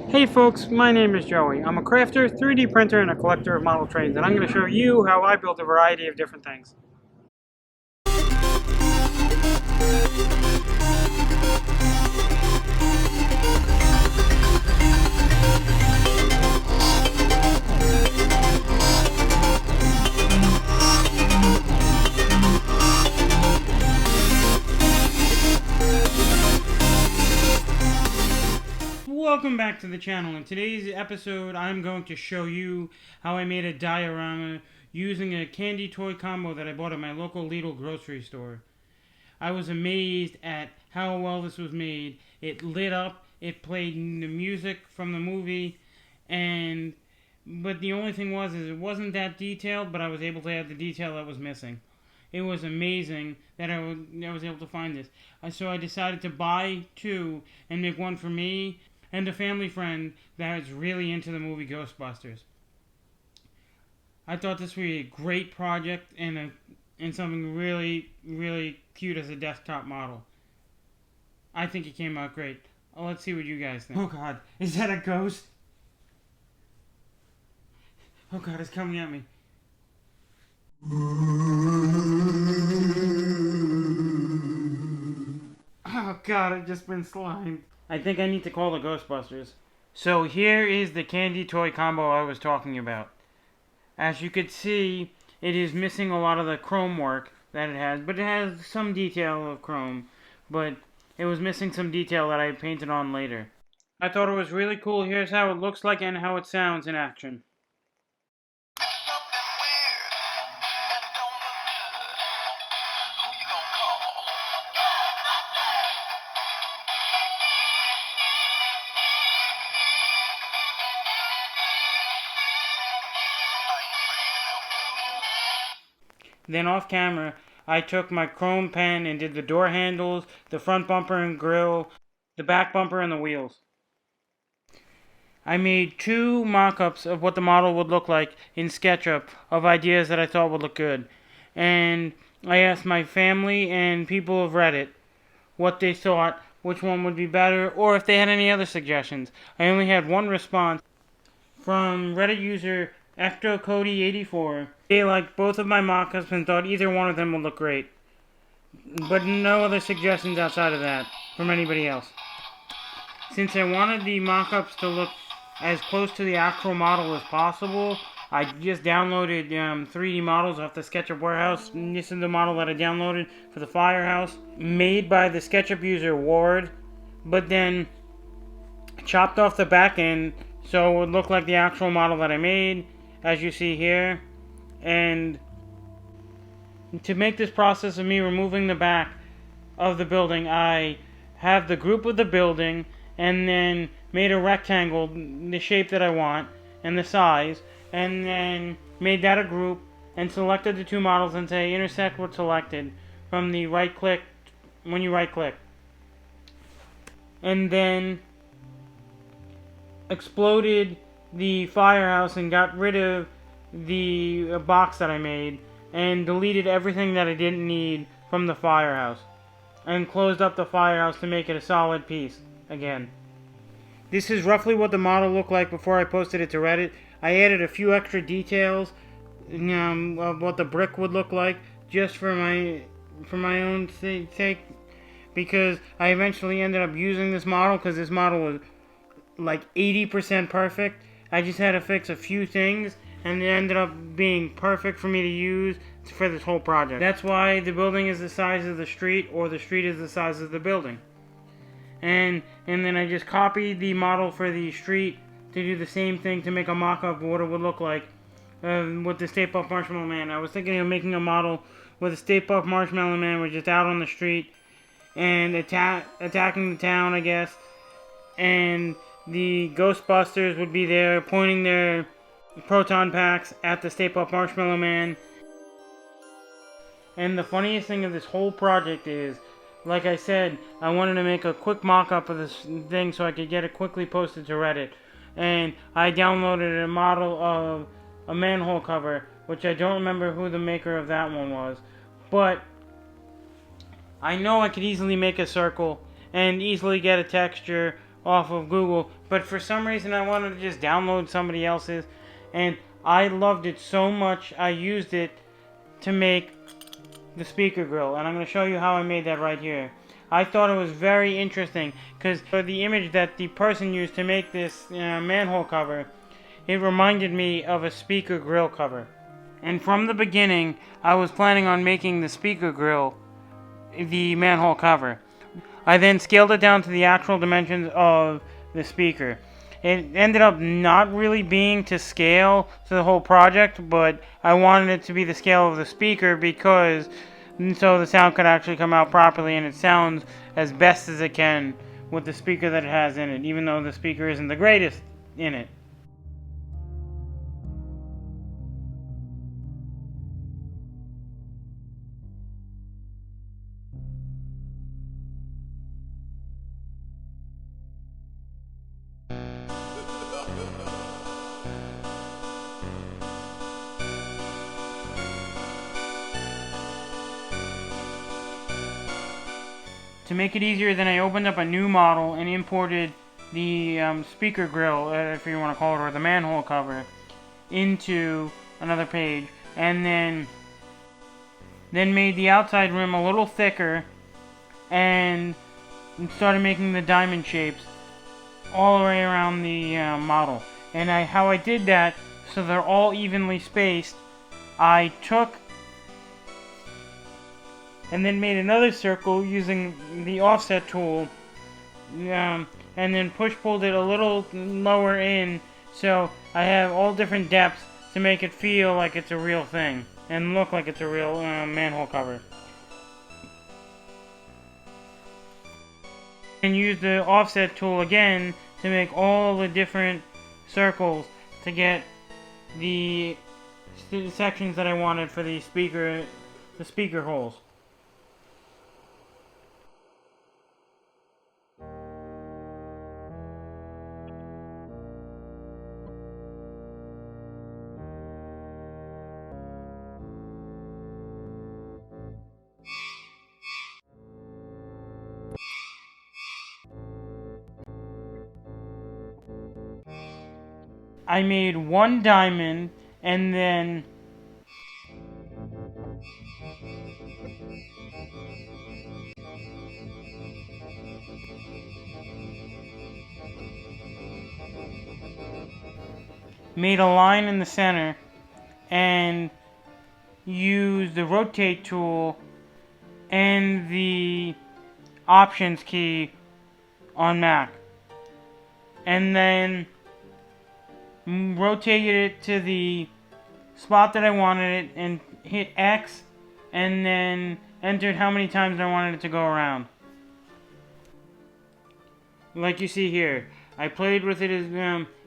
Hey folks, my name is Joey. I'm a crafter, 3D printer, and a collector of model trains, and I'm going to show you how I build a variety of different things. Welcome back to the channel. In today's episode, I'm going to show you how I made a diorama using a candy toy combo that I bought at my local Lidl grocery store. I was amazed at how well this was made. It lit up, it played the music from the movie, but the only thing was it wasn't that detailed, but I was able to add the detail that was missing. It was amazing that I was able to find this. So I decided to buy two and make one for me and a family friend that is really into the movie Ghostbusters. I thought this would be a great project and something really, really cute as a desktop model. I think it came out great. Let's see what you guys think. Oh God, is that a ghost? Oh God, it's coming at me. Oh God, I've just been slimed. I think I need to call the Ghostbusters. So here is the candy toy combo I was talking about. As you could see, it is missing a lot of the chrome work that it has, but it has some detail of chrome. But it was missing some detail that I painted on later. I thought it was really cool. Here's how it looks like and how it sounds in action. Then off camera, I took my chrome pen and did the door handles, the front bumper and grille, the back bumper and the wheels. I made two mock-ups of what the model would look like in SketchUp of ideas that I thought would look good. And I asked my family and people of Reddit what they thought, which one would be better, or if they had any other suggestions. I only had one response from Reddit user EctoCody84. They liked both of my mock-ups and thought either one of them would look great. But no other suggestions outside of that from anybody else. Since I wanted the mock-ups to look as close to the actual model as possible, I just downloaded 3D models off the SketchUp warehouse. And this is the model that I downloaded for the firehouse, made by the SketchUp user Ward, but then chopped off the back end so it would look like the actual model that I made, as you see here. And to make this process of me removing the back of the building, I have the group of the building and then made a rectangle the shape that I want and the size, and then made that a group and selected the two models and say intersect with selected from the right click when you right click, and then exploded the firehouse and got rid of the box that I made and deleted everything that I didn't need from the firehouse and closed up the firehouse to make it a solid piece again. This is roughly what the model looked like before I posted it to Reddit. I added a few extra details of what the brick would look like just for my own sake, because I eventually ended up using this model because this model was like 80% perfect. I just had to fix a few things and it ended up being perfect for me to use for this whole project. That's why the building is the size of the street, or the street is the size of the building. And then I just copied the model for the street to do the same thing to make a mock-up of what it would look like with the Stay Puft Marshmallow Man. I was thinking of making a model where the Stay Puft Marshmallow Man was just out on the street and attacking the town, I guess. And the Ghostbusters would be there pointing their proton packs at the Stay Puft Marshmallow Man. And the funniest thing of this whole project is, like I said, I wanted to make a quick mock-up of this thing so I could get it quickly posted to Reddit. And I downloaded a model of a manhole cover, which I don't remember who the maker of that one was. But I know I could easily make a circle and easily get a texture off of Google, but for some reason I wanted to just download somebody else's, and I loved it so much I used it to make the speaker grill, and I'm going to show you how I made that right here. I thought it was very interesting because for the image that the person used to make this manhole cover, it reminded me of a speaker grill cover. And from the beginning, I was planning on making the speaker grill the manhole cover. I then scaled it down to the actual dimensions of the speaker. It ended up not really being to scale to the whole project, but I wanted it to be the scale of the speaker because so the sound could actually come out properly, and it sounds as best as it can with the speaker that it has in it, even though the speaker isn't the greatest in it. To make it easier, then I opened up a new model and imported the speaker grill, if you want to call it, or the manhole cover, into another page, and then made the outside rim a little thicker and started making the diamond shapes all the way around the model. And how I did that so they're all evenly spaced, I took and then made another circle using the offset tool, and then push-pulled it a little lower in, so I have all different depths to make it feel like it's a real thing, and look like it's a real manhole cover. And use the offset tool again to make all the different circles to get the sections that I wanted for the speaker holes. I made one diamond and then made a line in the center and used the rotate tool and the options key on Mac, and then rotated it to the spot that I wanted it and hit X, and then entered how many times I wanted it to go around. Like you see here, I played with it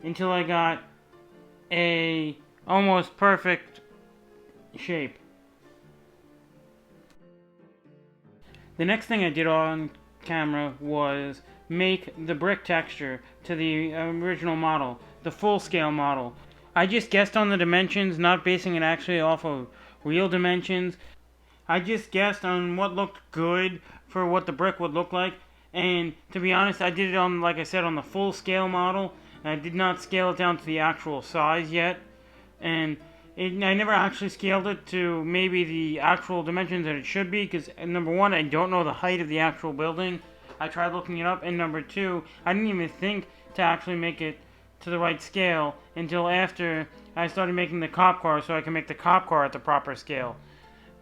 until I got a almost perfect shape. The next thing I did on camera was make the brick texture to the original model, the full scale model. I just guessed on the dimensions, not basing it actually off of real dimensions. I just guessed on what looked good for what the brick would look like, and to be honest, I did it on, like I said, on the full scale model, and I did not scale it down to the actual size yet, and I never actually scaled it to maybe the actual dimensions that it should be, because number one, I don't know the height of the actual building. I tried looking it up, and number two, I didn't even think to actually make it to the right scale until after I started making the cop car, so I can make the cop car at the proper scale,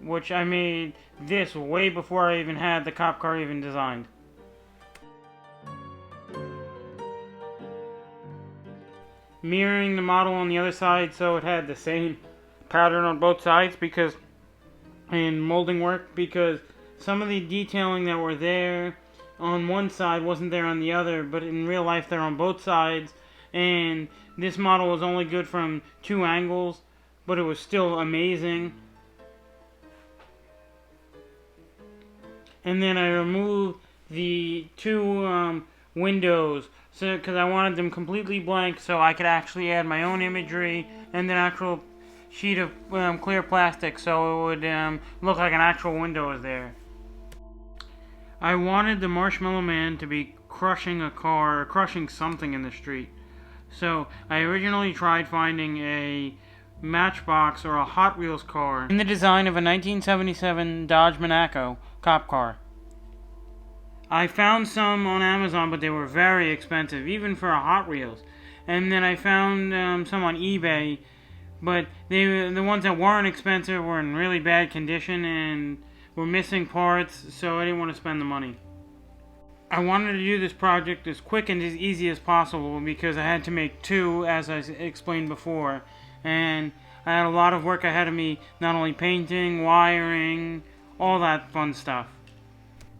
which I made this way before I even had the cop car even designed. Mirroring the model on the other side so it had the same pattern on both sides, because in molding work, because some of the detailing that were there on one side wasn't there on the other, but in real life they're on both sides, and this model was only good from 2 angles, but it was still amazing. And then I removed the 2 windows, so because I wanted them completely blank so I could actually add my own imagery and an actual sheet of clear plastic so it would look like an actual window was there. I wanted the Marshmallow Man to be crushing a car, or crushing something in the street. So I originally tried finding a Matchbox or a Hot Wheels car in the design of a 1977 Dodge Monaco cop car. I found some on Amazon, but they were very expensive, even for a Hot Wheels. And then I found some on eBay, but the ones that weren't expensive were in really bad condition and were missing parts, so I didn't want to spend the money. I wanted to do this project as quick and as easy as possible because I had to make two, as I explained before, and I had a lot of work ahead of me, not only painting, wiring, all that fun stuff.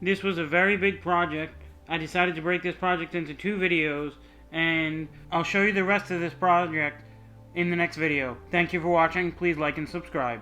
This was a very big project. I decided to break this project into 2 videos, and I'll show you the rest of this project in the next video. Thank you for watching. Please like and subscribe.